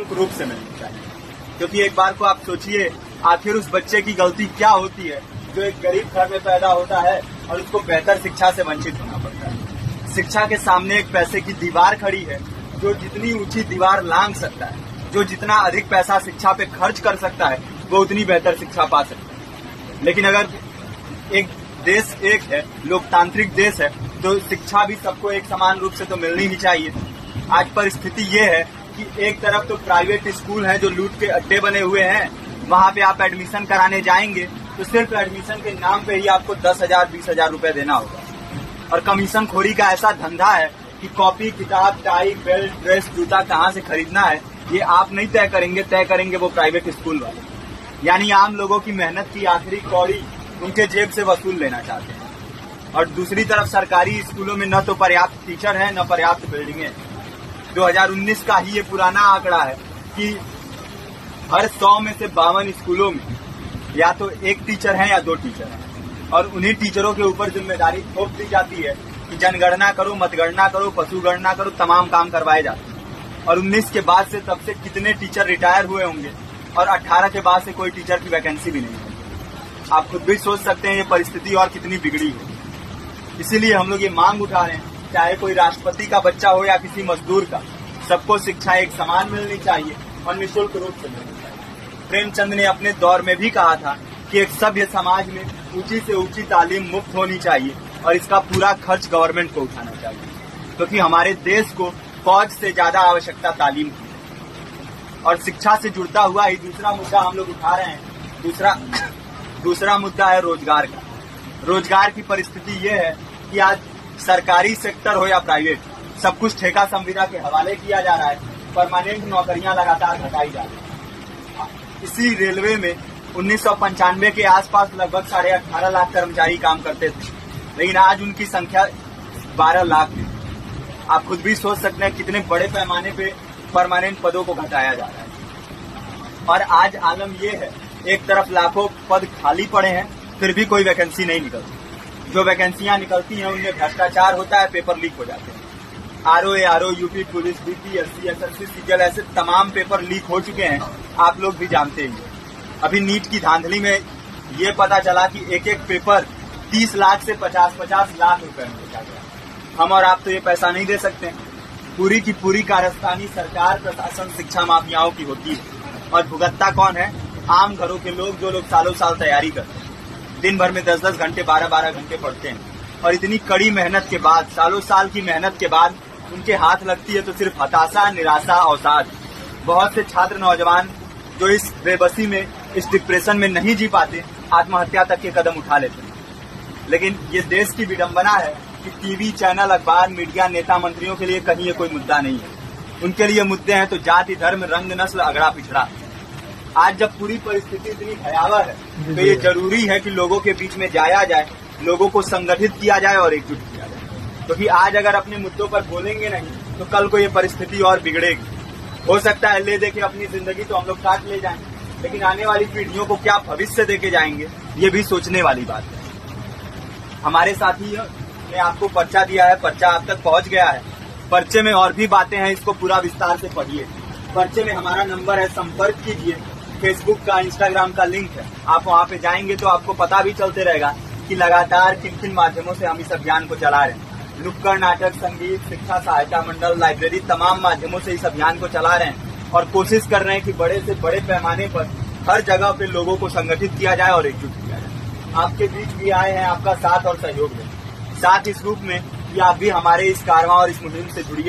निःशुल्क रूप से मिलनी चाहिए। क्योंकि एक बार को आप सोचिए, आखिर उस बच्चे की गलती क्या होती है जो एक गरीब घर में पैदा होता है और उसको बेहतर शिक्षा से वंचित होना पड़ता है। शिक्षा के सामने एक पैसे की दीवार खड़ी है, जो जितनी ऊंची दीवार लांघ सकता है, जो जितना अधिक पैसा शिक्षा पे खर्च कर सकता है, वो उतनी बेहतर शिक्षा पा सकता है। लेकिन अगर एक देश एक है, लोकतांत्रिक देश है, तो शिक्षा भी सबको एक समान रूप से तो मिलनी ही चाहिए। आज परिस्थिति ये है कि एक तरफ तो प्राइवेट स्कूल हैं जो लूट के अड्डे बने हुए हैं, वहां पे आप एडमिशन कराने जाएंगे तो सिर्फ एडमिशन के नाम पे ही आपको 10,000 20,000 रुपए देना होगा। और कमीशन खोरी का ऐसा धंधा है कि कॉपी, किताब, टाई, बेल्ट, ड्रेस, जूता कहाँ से खरीदना है ये आप नहीं तय करेंगे वो प्राइवेट स्कूल वाले। यानी आम लोगों की मेहनत की आखिरी कौड़ी उनके जेब से वसूल लेना चाहते हैं। और दूसरी तरफ सरकारी स्कूलों में न तो पर्याप्त टीचर है, न पर्याप्त बिल्डिंगें। 2019 का ही ये पुराना आंकड़ा है कि हर 100 में से 52 स्कूलों में या तो एक टीचर है या 2 टीचर हैं। और उन्हीं टीचरों के ऊपर जिम्मेदारी थोप दी जाती है कि जनगणना करो, मतगणना करो, पशु गणना करो, तमाम काम करवाए जाते हैं। और 19 के बाद से तब से कितने टीचर रिटायर हुए होंगे और 18 के बाद से कोई टीचर की वैकेंसी भी नहीं है। आप खुद भी सोच सकते हैं ये परिस्थिति और कितनी बिगड़ी है। इसीलिए हम लोग ये मांग उठा रहे हैं, चाहे कोई राष्ट्रपति का बच्चा हो या किसी मजदूर का, सबको शिक्षा एक समान मिलनी चाहिए और निःशुल्क रूप से मिलनी चाहिए। प्रेमचंद ने अपने दौर में भी कहा था कि एक सभ्य समाज में ऊंची से ऊंची तालीम मुफ्त होनी चाहिए और इसका पूरा खर्च गवर्नमेंट को उठाना चाहिए, क्योंकि हमारे देश को फौज से ज्यादा आवश्यकता तालीम की है। और शिक्षा से जुड़ता हुआ ही दूसरा मुद्दा हम लोग उठा रहे हैं। दूसरा मुद्दा है रोजगार का। रोजगार की परिस्थिति ये है कि आज सरकारी सेक्टर हो या प्राइवेट, सब कुछ ठेका संविदा के हवाले किया जा रहा है। परमानेंट नौकरियां लगातार घटाई जा रही है। इसी रेलवे में 1995 के आसपास लगभग 18.5 लाख कर्मचारी काम करते थे, लेकिन आज उनकी संख्या 12 लाख है। आप खुद भी सोच सकते हैं कितने बड़े पैमाने पे परमानेंट पदों को घटाया जा रहा है। और आज आलम ये है, एक तरफ लाखों पद खाली पड़े हैं, फिर भी कोई वैकेंसी नहीं निकलती। जो वैकेंसियां निकलती हैं उनमें भ्रष्टाचार होता है, पेपर लीक हो जाते हैं। RO, UP police, BPSC, SSC, CGL, ऐसे तमाम पेपर लीक हो चुके हैं, आप लोग भी जानते ही। अभी नीट की धांधली में ये पता चला कि एक एक पेपर 30 लाख से 50-50 लाख रुपए में बेचा गया। हम और आप तो ये पैसा नहीं दे सकते। पूरी की पूरी कारस्तानी सरकार, प्रशासन, शिक्षा माफियाओं की होती है। और भुगतता कौन है? आम घरों के लोग, जो लोग सालों साल तैयारी करते हैं, दिन भर में 10-10 घंटे, 12-12 घंटे पढ़ते हैं। और इतनी कड़ी मेहनत के बाद, सालों साल की मेहनत के बाद उनके हाथ लगती है तो सिर्फ हताशा, निराशा, अवसाद। बहुत से छात्र नौजवान जो इस बेबसी में, इस डिप्रेशन में नहीं जी पाते, आत्महत्या तक के कदम उठा लेते हैं। लेकिन ये देश की विडंबना है कि टीवी चैनल, अखबार, मीडिया, नेता, मंत्रियों के लिए कहीं ये कोई मुद्दा नहीं है। उनके लिए मुद्दे हैं तो जाति, धर्म, रंग, नस्ल, अगड़ा पिछड़ा। आज जब पूरी परिस्थिति इतनी भयावह है तो ये जरूरी है कि लोगों के बीच में जाया जाए, लोगों को संगठित किया जाए और एकजुट किया जाए। क्योंकि आज अगर अपने मुद्दों पर बोलेंगे नहीं तो कल को ये परिस्थिति और बिगड़ेगी। हो सकता है ले देके अपनी जिंदगी तो हम लोग काट ले जाएं, लेकिन आने वाली पीढ़ियों को क्या भविष्य देके जाएंगे, ये भी सोचने वाली बात है। हमारे साथी ने आपको पर्चा दिया है, पर्चा आप तक पहुंच गया है। पर्चे में और भी बातें हैं, इसको पूरा विस्तार से पढ़िए। पर्चे में हमारा नंबर है, संपर्क कीजिए। फेसबुक का, इंस्टाग्राम का लिंक है, आप वहाँ पे जाएंगे तो आपको पता भी चलते रहेगा कि लगातार किन किन माध्यमों से हम इस अभियान को चला रहे हैं। नुक्कड़ नाटक, संगीत, शिक्षा सहायता मंडल, लाइब्रेरी, तमाम माध्यमों से इस अभियान को चला रहे हैं और कोशिश कर रहे हैं कि बड़े से बड़े पैमाने पर हर जगह पे लोगों को संगठित किया जाए और एकजुट किया जाए। आपके बीच भी आए हैं, आपका साथ और सहयोग है। साथ इस रूप में कि आप भी हमारे इस कारवां और इस मुहिम से जुड़िए।